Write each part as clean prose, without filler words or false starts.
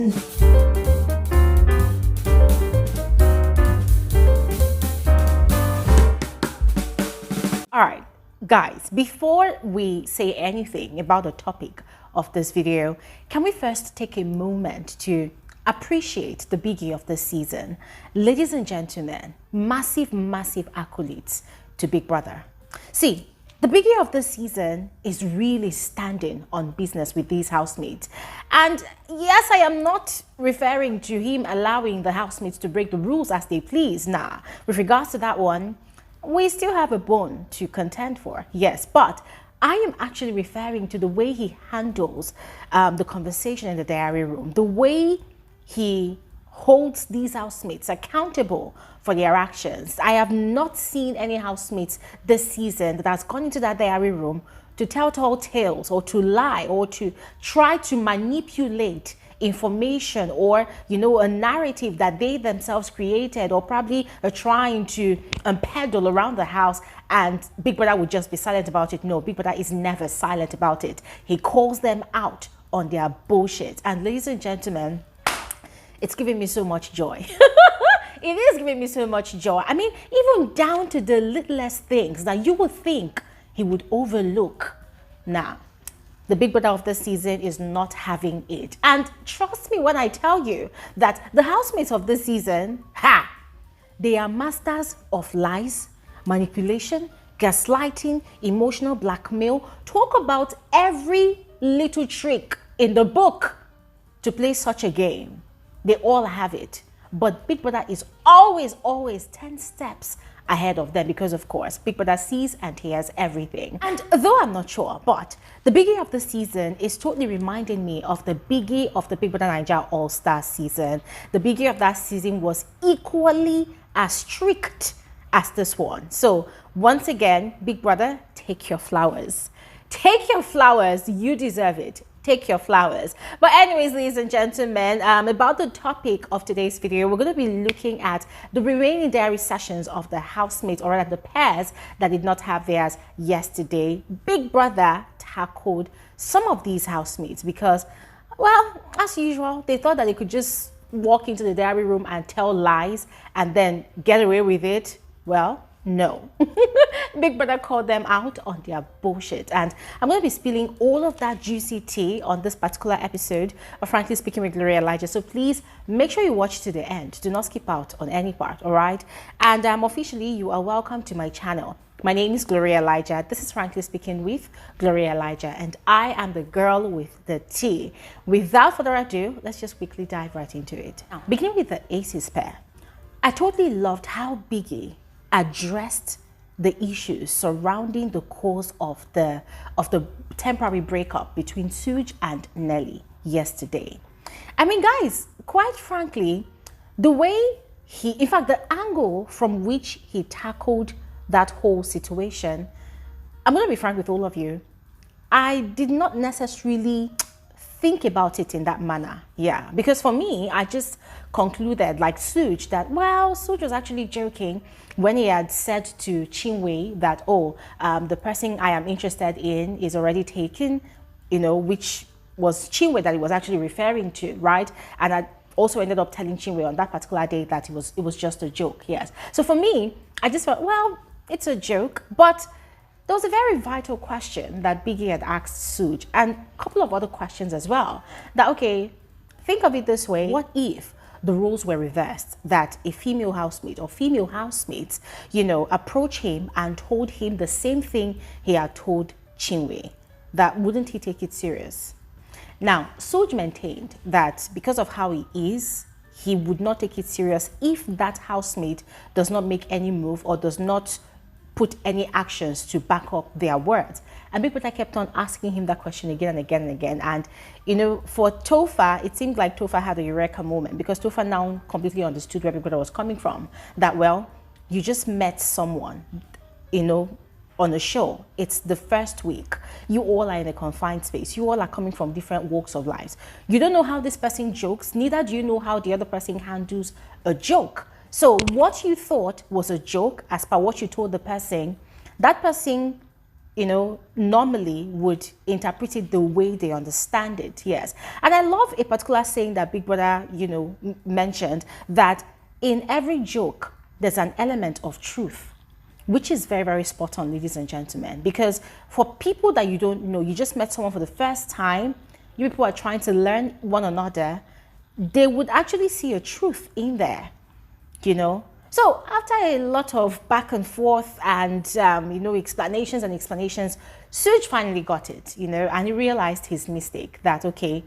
All right, guys, before we say anything about the topic of this video, can we first take a moment to appreciate the Biggie of this season? Ladies and gentlemen, massive, massive accolades to Big Brother. See, the Biggie of this season is really standing on business with these housemates. And yes, I am not referring to him allowing the housemates to break the rules as they please. Nah, with regards to that one, we still have a bone to contend for, yes. But I am actually referring to the way he handles the conversation in the diary room, the way he holds these housemates accountable for their actions. I have not seen any housemates this season that has gone into that diary room to tell tall tales or to lie or to try to manipulate information or, you know, a narrative that they themselves created, or probably are trying to peddle around the house, and Big Brother would just be silent about it. No, Big Brother is never silent about it. He calls them out on their bullshit. And ladies and gentlemen, it's giving me so much joy. It is giving me so much joy. I mean, even down to the littlest things that you would think he would overlook. Now, the Big Brother of this season is not having it. And trust me when I tell you that the housemates of this season, they are masters of lies, manipulation, gaslighting, emotional blackmail. Talk about every little trick in the book to play such a game. They all have it. But Big Brother is always, always 10 steps ahead of them, because of course Big Brother sees and hears everything. And though I'm not sure, but the Biggie of the season is totally reminding me of the Biggie of the Big Brother Naija All-Star season. The Biggie of that season was equally as strict as this one. So once again, Big Brother, take your flowers. Take your flowers, you deserve it. Take your flowers. But anyways, ladies and gentlemen, about the topic of today's video, we're going to be looking at the remaining diary sessions of the housemates, or rather the pairs that did not have theirs yesterday. Big Brother tackled some of these housemates because, well, as usual, they thought that they could just walk into the diary room and tell lies and then get away with it. Well, no. Big Brother called them out on their bullshit, and I'm going to be spilling all of that juicy tea on this particular episode of Frankly Speaking with Gloria Elijah. So please make sure you watch to the end. Do not skip out on any part, all right? And officially, you are welcome to my channel. My name is Gloria Elijah. This is Frankly Speaking with Gloria Elijah, and I am the girl with the tea. Without further ado, let's just quickly dive right into it. Now, beginning with the Aces pair, I totally loved how Biggie addressed the issues surrounding the cause of the temporary breakup between Suge and Nelly yesterday. I mean, guys, quite frankly, the way in fact, the angle from which he tackled that whole situation, I'm going to be frank with all of you, I did not necessarily think about it in that manner. Yeah, because for me, I just concluded, like Suge, that, well, Suge was actually joking when he had said to Chinwe that, oh, the person I am interested in is already taken, you know, which was Chinwe that he was actually referring to, right? And I also ended up telling Chinwe on that particular day that it was just a joke, yes. So for me, I just felt, well, it's a joke, but there was a very vital question that Biggie had asked Suge, and a couple of other questions as well. That, okay, think of it this way. What if the roles were reversed? That a female housemate or female housemates, you know, approach him and told him the same thing he had told Chinwe. That wouldn't he take it serious? Now, Suge maintained that because of how he is, he would not take it serious if that housemate does not make any move or does not put any actions to back up their words. And Big Brother kept on asking him that question again and again and again. And, you know, for Topher, it seemed like Topher had a eureka moment, because Topher now completely understood where Big Brother was coming from. That, well, you just met someone, you know, on a show. It's the first week. You all are in a confined space. You all are coming from different walks of life. You don't know how this person jokes, neither do you know how the other person handles a joke. So what you thought was a joke, as per what you told the person, that person normally would interpret it the way they understand it. Yes. And I love a particular saying that Big Brother, mentioned, that in every joke, there's an element of truth, which is very, very spot on, ladies and gentlemen. Because for people that you don't know, you just met someone for the first time, you people are trying to learn one another, they would actually see a truth in there, So after a lot of back and forth and, explanations, Suj finally got it, and he realized his mistake that, okay,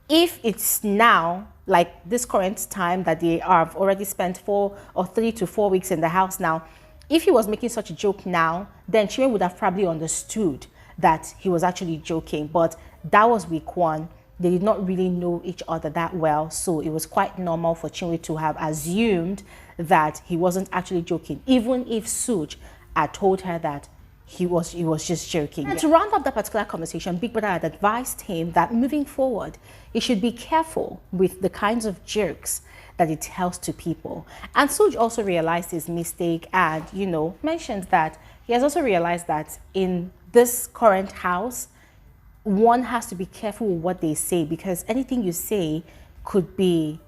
if it's now, like this current time that they have already spent 3 to 4 weeks in the house now, if he was making such a joke now, then Chinwe would have probably understood that he was actually joking. But that was week 1. They did not really know each other that well, so it was quite normal for Chinwe to have assumed that he wasn't actually joking, even if Suj had told her that he was just joking. And to round up that particular conversation, Big Brother had advised him that moving forward, he should be careful with the kinds of jokes that he tells to people. And Suj also realized his mistake and, mentioned that he has also realized that in this current house, one has to be careful with what they say, because anything you say could be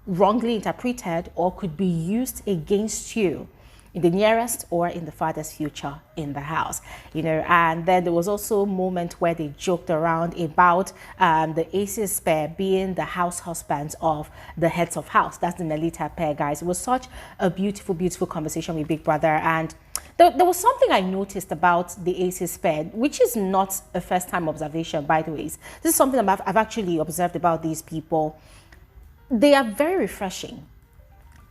wrongly interpreted or could be used against you in the nearest or in the farthest future in the house, And then there was also a moment where they joked around about the aces pair being the house husbands of the heads of house. That's the Nelita pair, guys. It was such a beautiful, beautiful conversation with Big Brother. And there was something I noticed about the aces pair, which is not a first-time observation, by the way. This is something I've actually observed about these people. They are very refreshing.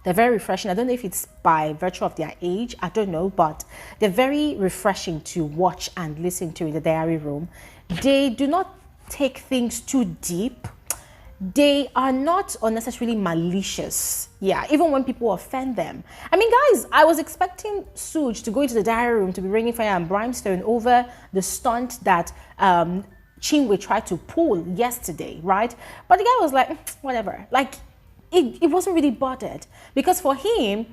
They're very refreshing. I don't know if it's by virtue of their age, I don't know, but they're very refreshing to watch and listen to in the diary room. They do not take things too deep. They are not unnecessarily malicious. Yeah, even when people offend them. I mean, guys, I was expecting Suj to go into the diary room to be raining fire and brimstone over the stunt that Chinwe tried to pull yesterday, right? But the guy was like, whatever. Like, it wasn't really bothered, because for him,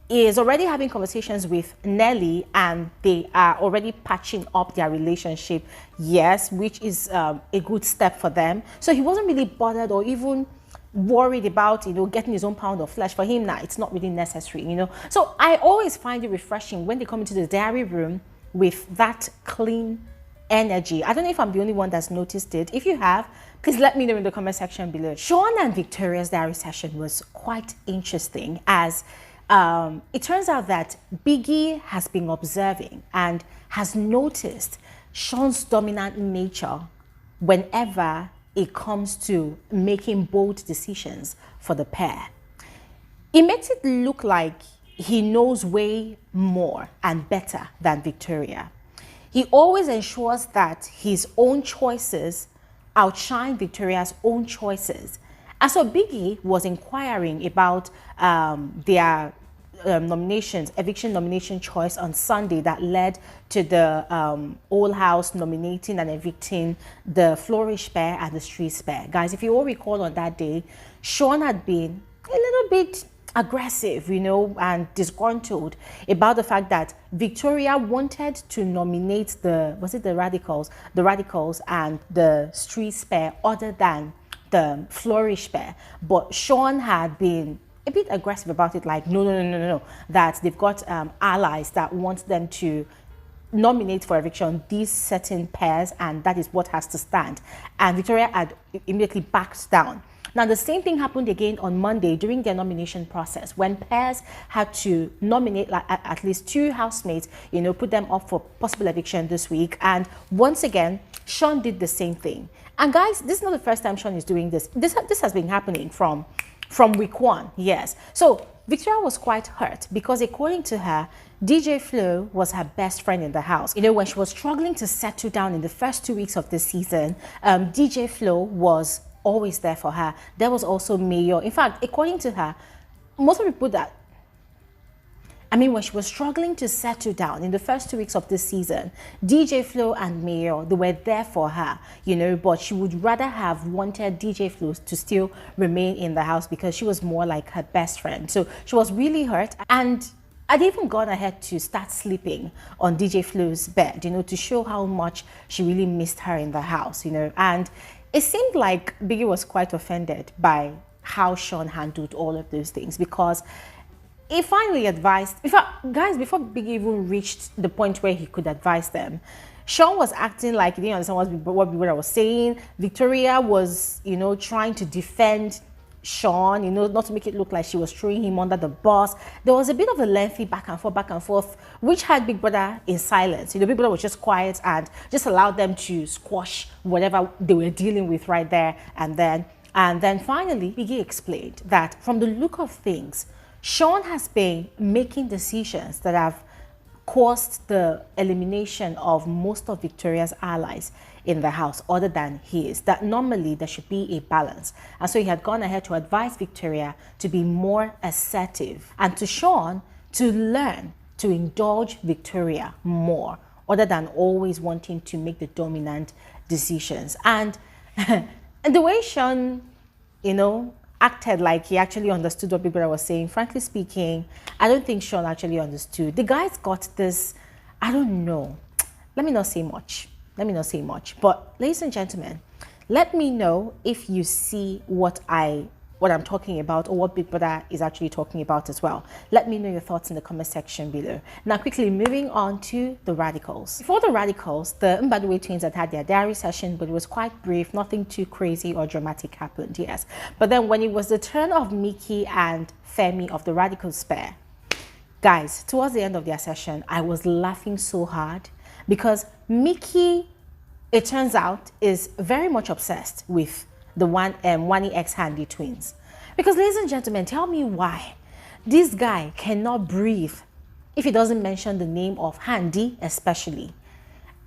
he is already having conversations with Nelly and they are already patching up their relationship, yes, which is a good step for them. So he wasn't really bothered or even worried about, getting his own pound of flesh. For him now, it's not really necessary, So I always find it refreshing when they come into the diary room with that clean energy. I don't know if I'm the only one that's noticed it. If you have, please let me know in the comment section below. Sean and Victoria's diary session was quite interesting, as it turns out that Biggie has been observing and has noticed Sean's dominant nature whenever it comes to making bold decisions for the pair. It makes it look like he knows way more and better than Victoria. He always ensures that his own choices outshine Victoria's own choices. And so Biggie was inquiring about their eviction nomination choice on Sunday that led to the Old House nominating and evicting the Flourish pair and the Streets pair. Guys, if you all recall, on that day, Sean had been a little bit aggressive, and disgruntled about the fact that Victoria wanted to nominate the radicals and the Streets pair other than the Flourish pair. But Sean had been a bit aggressive about it, like, no, that they've got allies that want them to nominate for eviction these certain pairs, and that is what has to stand. And Victoria had immediately backed down. Now, the same thing happened again on Monday during their nomination process, when pairs had to nominate at least 2 housemates, put them up for possible eviction this week. And once again, Sean did the same thing. And guys, this is not the first time Sean is doing this. This has been happening from week 1, yes. So Victoria was quite hurt because, according to her, DJ Flo was her best friend in the house. When she was struggling to settle down in the first 2 weeks of the season, DJ Flo was always there for her. There was also Mayor. In fact, according to her, most of the people when she was struggling to settle down in the first 2 weeks of this season, DJ Flo and Mayor, they were there for her, but she would rather have wanted DJ Flo to still remain in the house because she was more like her best friend. So she was really hurt. And I'd even gone ahead to start sleeping on DJ Flo's bed, to show how much she really missed her in the house, And it seemed like Biggie was quite offended by how Sean handled all of those things, because he finally advised, guys, before Biggie even reached the point where he could advise them, Sean was acting like he didn't understand what I was saying. Victoria was, trying to defend Sean, not to make it look like she was throwing him under the bus. There was a bit of a lengthy back and forth, which had Big Brother in silence. Big Brother was just quiet and just allowed them to squash whatever they were dealing with right there and then. And then finally, Biggie explained that from the look of things, Sean has been making decisions that have caused the elimination of most of Victoria's allies in the house other than his, that normally there should be a balance. And so he had gone ahead to advise Victoria to be more assertive and to Sean to learn to indulge Victoria more other than always wanting to make the dominant decisions. And, and the way Sean, acted like he actually understood what Big Brother was saying, frankly speaking, I don't think Sean actually understood. The guys got this, I don't know. Let me not say much. But ladies and gentlemen, let me know if you see what I'm talking about, or what Big Brother is actually talking about as well. Let me know your thoughts in the comment section below. Now, quickly moving on to the radicals. Before the radicals, the Mbadwe twins had their diary session, but it was quite brief. Nothing too crazy or dramatic happened, yes. But then when it was the turn of Michky and Fairme of the radicals pair, guys, towards the end of their session, I was laughing so hard because Michky, it turns out, is very much obsessed with the Wani X Handy twins. Because ladies and gentlemen, tell me why this guy cannot breathe if he doesn't mention the name of Handy especially.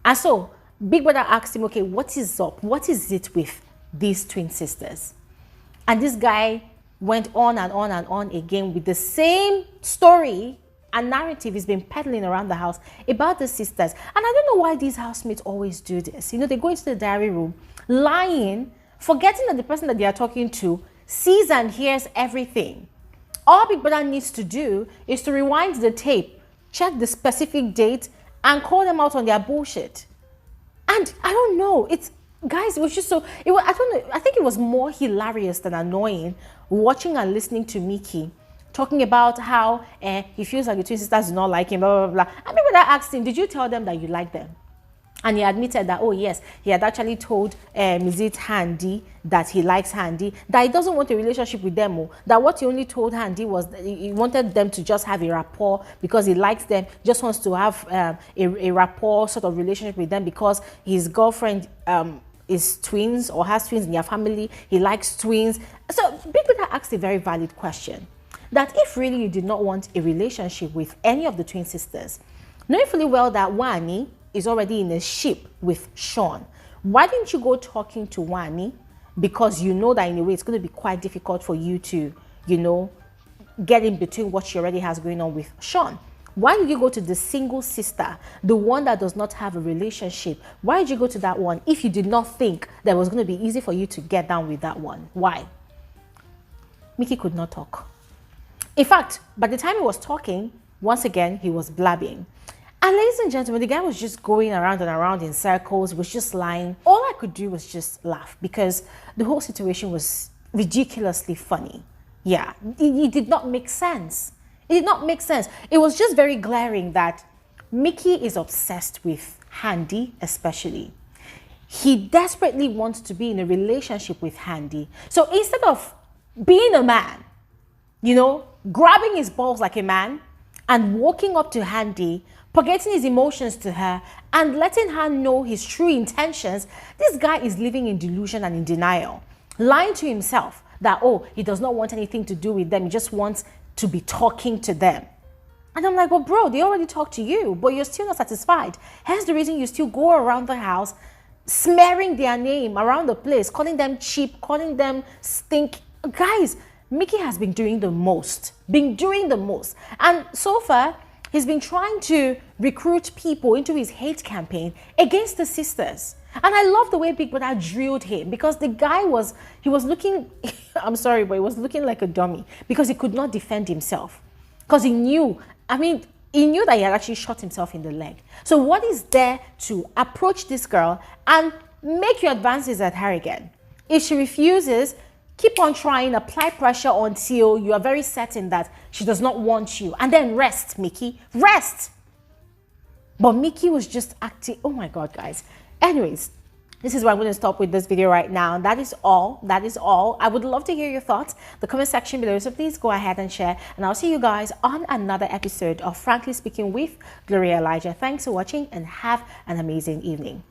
And so Big Brother asked him, okay, what is up? What is it with these twin sisters? And this guy went on and on and on again with the same story and narrative he's been peddling around the house about the sisters. And I don't know why these housemates always do this. They go into the diary room lying, forgetting that the person that they are talking to sees and hears everything. All Big Brother needs to do is to rewind the tape, check the specific date, and call them out on their bullshit. And I don't know, guys, it was just so, I don't know, I think it was more hilarious than annoying watching and listening to Michky talking about how he feels like the twin sisters do not like him, blah, blah, blah. And Big Brother asked him, did you tell them that you like them? And he admitted that, oh yes, he had actually told Mrs. Handy that he likes Handy, that he doesn't want a relationship with them, that what he only told Handy was that he wanted them to just have a rapport because he likes them, just wants to have a rapport sort of relationship with them because his girlfriend is twins or has twins in their family, he likes twins. So Big Brother asked a very valid question, that if really you did not want a relationship with any of the twin sisters, knowing fully well that Wani is already in a ship with Sean, why didn't you go talking to Wani? Because you know that in a way it's going to be quite difficult for you to, get in between what she already has going on with Sean. Why did you go to the single sister, the one that does not have a relationship? Why did you go to that one if you did not think that it was going to be easy for you to get down with that one? Why? Michky could not talk. In fact, by the time he was talking, once again, he was blabbing. And ladies and gentlemen, the guy was just going around and around in circles, was just lying. All I could do was just laugh because the whole situation was ridiculously funny. Yeah, it did not make sense. It did not make sense. It was just very glaring that Michky is obsessed with Handy especially. He desperately wants to be in a relationship with Handy. So instead of being a man, grabbing his balls like a man and walking up to Handy, forgetting his emotions to her and letting her know his true intentions, this guy is living in delusion and in denial, lying to himself that, oh, he does not want anything to do with them, he just wants to be talking to them. And I'm like, well, bro, they already talked to you, but you're still not satisfied. Hence the reason you still go around the house smearing their name around the place, calling them cheap, calling them stink. Guys, Michky has been doing the most, and so far he's been trying to recruit people into his hate campaign against the sisters. And I love the way Big Brother drilled him, because the guy was looking, I'm sorry, but he was looking like a dummy because he could not defend himself. Because he knew I mean, he knew that he had actually shot himself in the leg. So what is there to approach this girl and make your advances at her again? If she refuses, keep on trying, apply pressure until you are very certain that she does not want you. And then rest, Michky, rest. But Michky was just acting, oh my God, guys. Anyways, this is where I'm going to stop with this video right now. That is all. That is all. I would love to hear your thoughts. The comment section below. So please go ahead and share. And I'll see you guys on another episode of Frankly Speaking with Gloria Elijah. Thanks for watching and have an amazing evening.